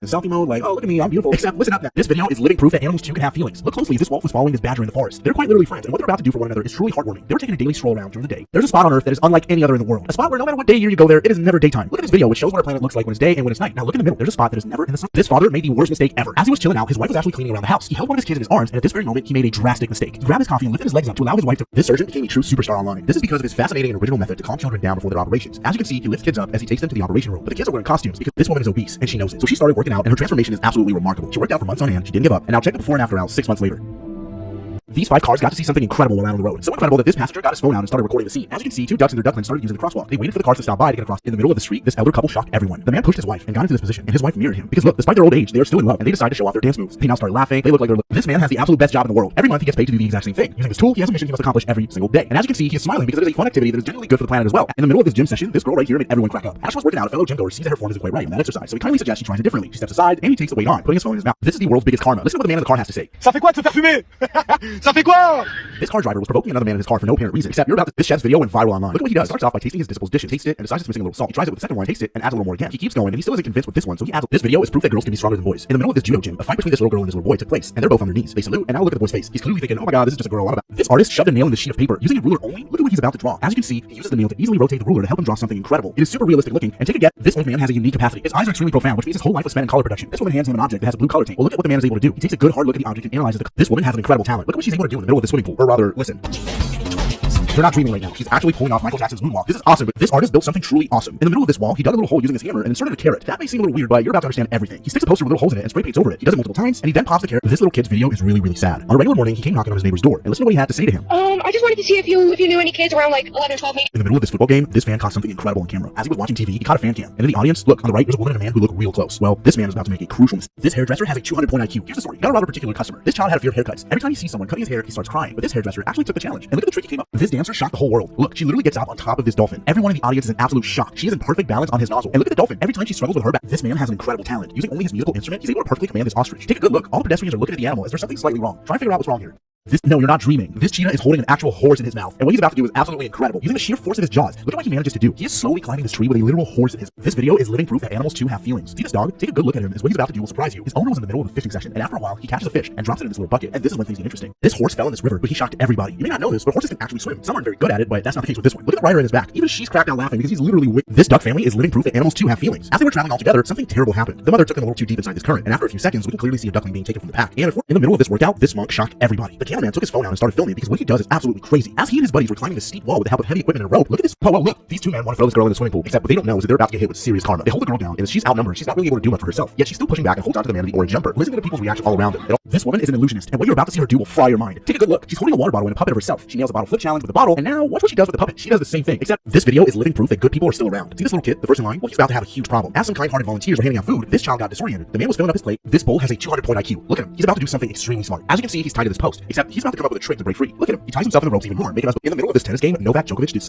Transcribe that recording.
in selfie mode, like, oh, look at me, I'm beautiful. Except, listen up now. This video is living proof that animals too can have feelings. Look closely as this wolf was following this badger in the forest. They're quite literally friends, and what they're about to do for one another is truly heartwarming. They were taking a daily stroll around during the day. There's a spot on Earth that is unlike any other in the world. A spot where no matter what day of year you go there, it is never daytime. Look at this video, which shows what our planet looks like when it's day and when it's night. Now look in the middle. There's a spot that is never in the sun. This father made the worst mistake ever. As he was chilling out, his wife was actually cleaning around the house. He held one of his kids in his arms, and at this very moment, he made a drastic mistake. He grabbed his coffee and lifted his legs up to allow his wife to. This surgeon became a true superstar online. This is because of his fascinating and original method to calm children down before their operations. As you can see, he lifts kids up as he takes them to the operation room. But the kids are wearing costumes because this woman is obese and she knows it. So she started working out, and her transformation is absolutely remarkable. She worked out for months on end, she didn't give up, and now check the before and after out 6 months later. These 5 cars got to see something incredible while out on the road. So incredible that this passenger got his phone out and started recording the scene. As you can see, 2 ducks and their ducklings started using the crosswalk. They waited for the cars to stop by to get across. In the middle of the street, this elder couple shocked everyone. The man pushed his wife and got into this position, and his wife mirrored him. Because look, despite their old age, they are still in love, and they decided to show off their dance moves. They now started laughing. They look like they're. This man has the absolute best job in the world. Every month he gets paid to do the exact same thing. Using this tool, he has a mission he must accomplish every single day. And as you can see, he is smiling because it is a fun activity that is generally good for the planet as well. In the middle of this gym session, this girl right here made everyone crack up. As she was working out, a fellow gym goer sees that her form isn't quite right in that exercise, so he kindly suggests she tries it differently. She steps aside and he takes the weight on, putting his phone in his mouth. This is the world's biggest karma. Listen to what the man in the car has to say. Ça fait quoi de te faire fumer? Ça fait quoi? This car driver was provoking another man in his car for no apparent reason, except you're about to. This chef's video went viral online. Look at what he does. Starts off by tasting his disciples' dishes, tastes it, and decides it's missing a little salt. He tries it with the second one, tastes it, and adds a little more again. He keeps going, and he still isn't convinced with this one, so he adds. This video is proof that girls can be stronger than boys. In the middle of this judo gym, a fight between this little girl and this little boy took place, and they're both on their knees. They salute, and now look at the boy's face. He's clearly thinking, oh my god, this is just a girl. What about? This artist shoved a nail in the sheet of paper using a ruler only. Look at what he's about to draw. As you can see, he uses the nail to easily rotate the ruler to help him draw something incredible. It is super realistic looking, and take a guess. This old man has a unique capacity. His eyes are extremely profound, which means his whole life was spent in color production. This woman hands him an object that has a blue color tank. Well, look at what the man is able to do. He takes a good hard look at the object and analyzes the. This woman has an incredible talent. Look at what she's able to do in the middle of the swimming pool. Or rather, listen. You're not dreaming right now. She's actually pulling off Michael Jackson's moonwalk. This is awesome, but this artist built something truly awesome. In the middle of this wall, he dug a little hole using his hammer and inserted a carrot. That may seem a little weird, but you're about to understand everything. He sticks a poster with little holes in it and spray paints over it. He does it multiple times, and he then pops the carrot. This little kid's video is really, really sad. On a regular morning, he came knocking on his neighbor's door, and listen to what he had to say to him. I just wanted to see if you knew any kids around like 11 or 12 maybe. In the middle of this football game, this fan caught something incredible on camera. As he was watching TV, he caught a fan cam. And in the audience, look, on the right, there's a woman and a man who look real close. Well, this man is about to make a crucial mistake. This hairdresser has a 200-point IQ. Here's the story. Not a rather particular customer. This child had a fear of haircuts. Every time he sees someone cutting his hair, he starts crying. But this hairdresser actually took the challenge. And look at the trick he came up. This dancer shocked the whole world. Look, she literally gets out on top of this dolphin. Everyone in the audience is in absolute shock. She is in perfect balance on his nozzle. And look at the dolphin. Every time she struggles with her back, this man has an incredible talent. Using only his musical instrument, he's able to perfectly command this ostrich. Take a good look. All the pedestrians are looking at the animal. Is there something slightly wrong? Try and figure out what's wrong here. No, you're not dreaming. This cheetah is holding an actual horse in his mouth, and what he's about to do is absolutely incredible. Using the sheer force of his jaws, look at what he manages to do. He is slowly climbing this tree with a literal horse in his. This video is living proof that animals too have feelings. See this dog? Take a good look at him, as what he's about to do will surprise you. His owner was in the middle of a fishing session, and after a while, he catches a fish and drops it in this little bucket, and this is when things get interesting. This horse fell in this river, but he shocked everybody. You may not know this, but horses can actually swim. Some aren't very good at it, but that's not the case with this one. Look at the rider in his back. Even she's cracked out laughing because he's literally This duck family is living proof that animals too have feelings. As they were traveling all together, something terrible happened. The mother took them a little too deep inside this current, and after a few seconds, we can clearly see a duckling being taken from the pack. And in the middle of this workout, this monk shocked everybody. The cameraman took his phone out and started filming because what he does is absolutely crazy. As he and his buddies were climbing this steep wall with the help of heavy equipment and a rope, look at this. Whoa, look. These 2 men want to throw this girl in the swimming pool, except what they don't know is that they're about to get hit with serious karma. They hold the girl down, and as she's outnumbered, she's not really able to do much for herself. Yet she's still pushing back and holds on to the man in the orange jumper. Listen to the people's reaction all around them. This woman is an illusionist, and what you're about to see her do will fry your mind. Take a good look. She's holding a water bottle and a puppet of herself. She nails a bottle flip challenge with a bottle, and now watch what she does with the puppet. She does the same thing, except this video is living proof that good people are still around. See this little kid, the first in line? Well, he's about to have a huge problem. As some kind-hearted volunteers were handing out food, this child got disoriented. The man was filling up his plate. This bull has a 200-point IQ. Look at him. He's about to do something extremely smart. As you can see, he's tied to this post, except he's about to come up with a trick to break free. Look at him. He ties himself in the ropes even more, making us in the middle of this tennis game. Novak Djokovic did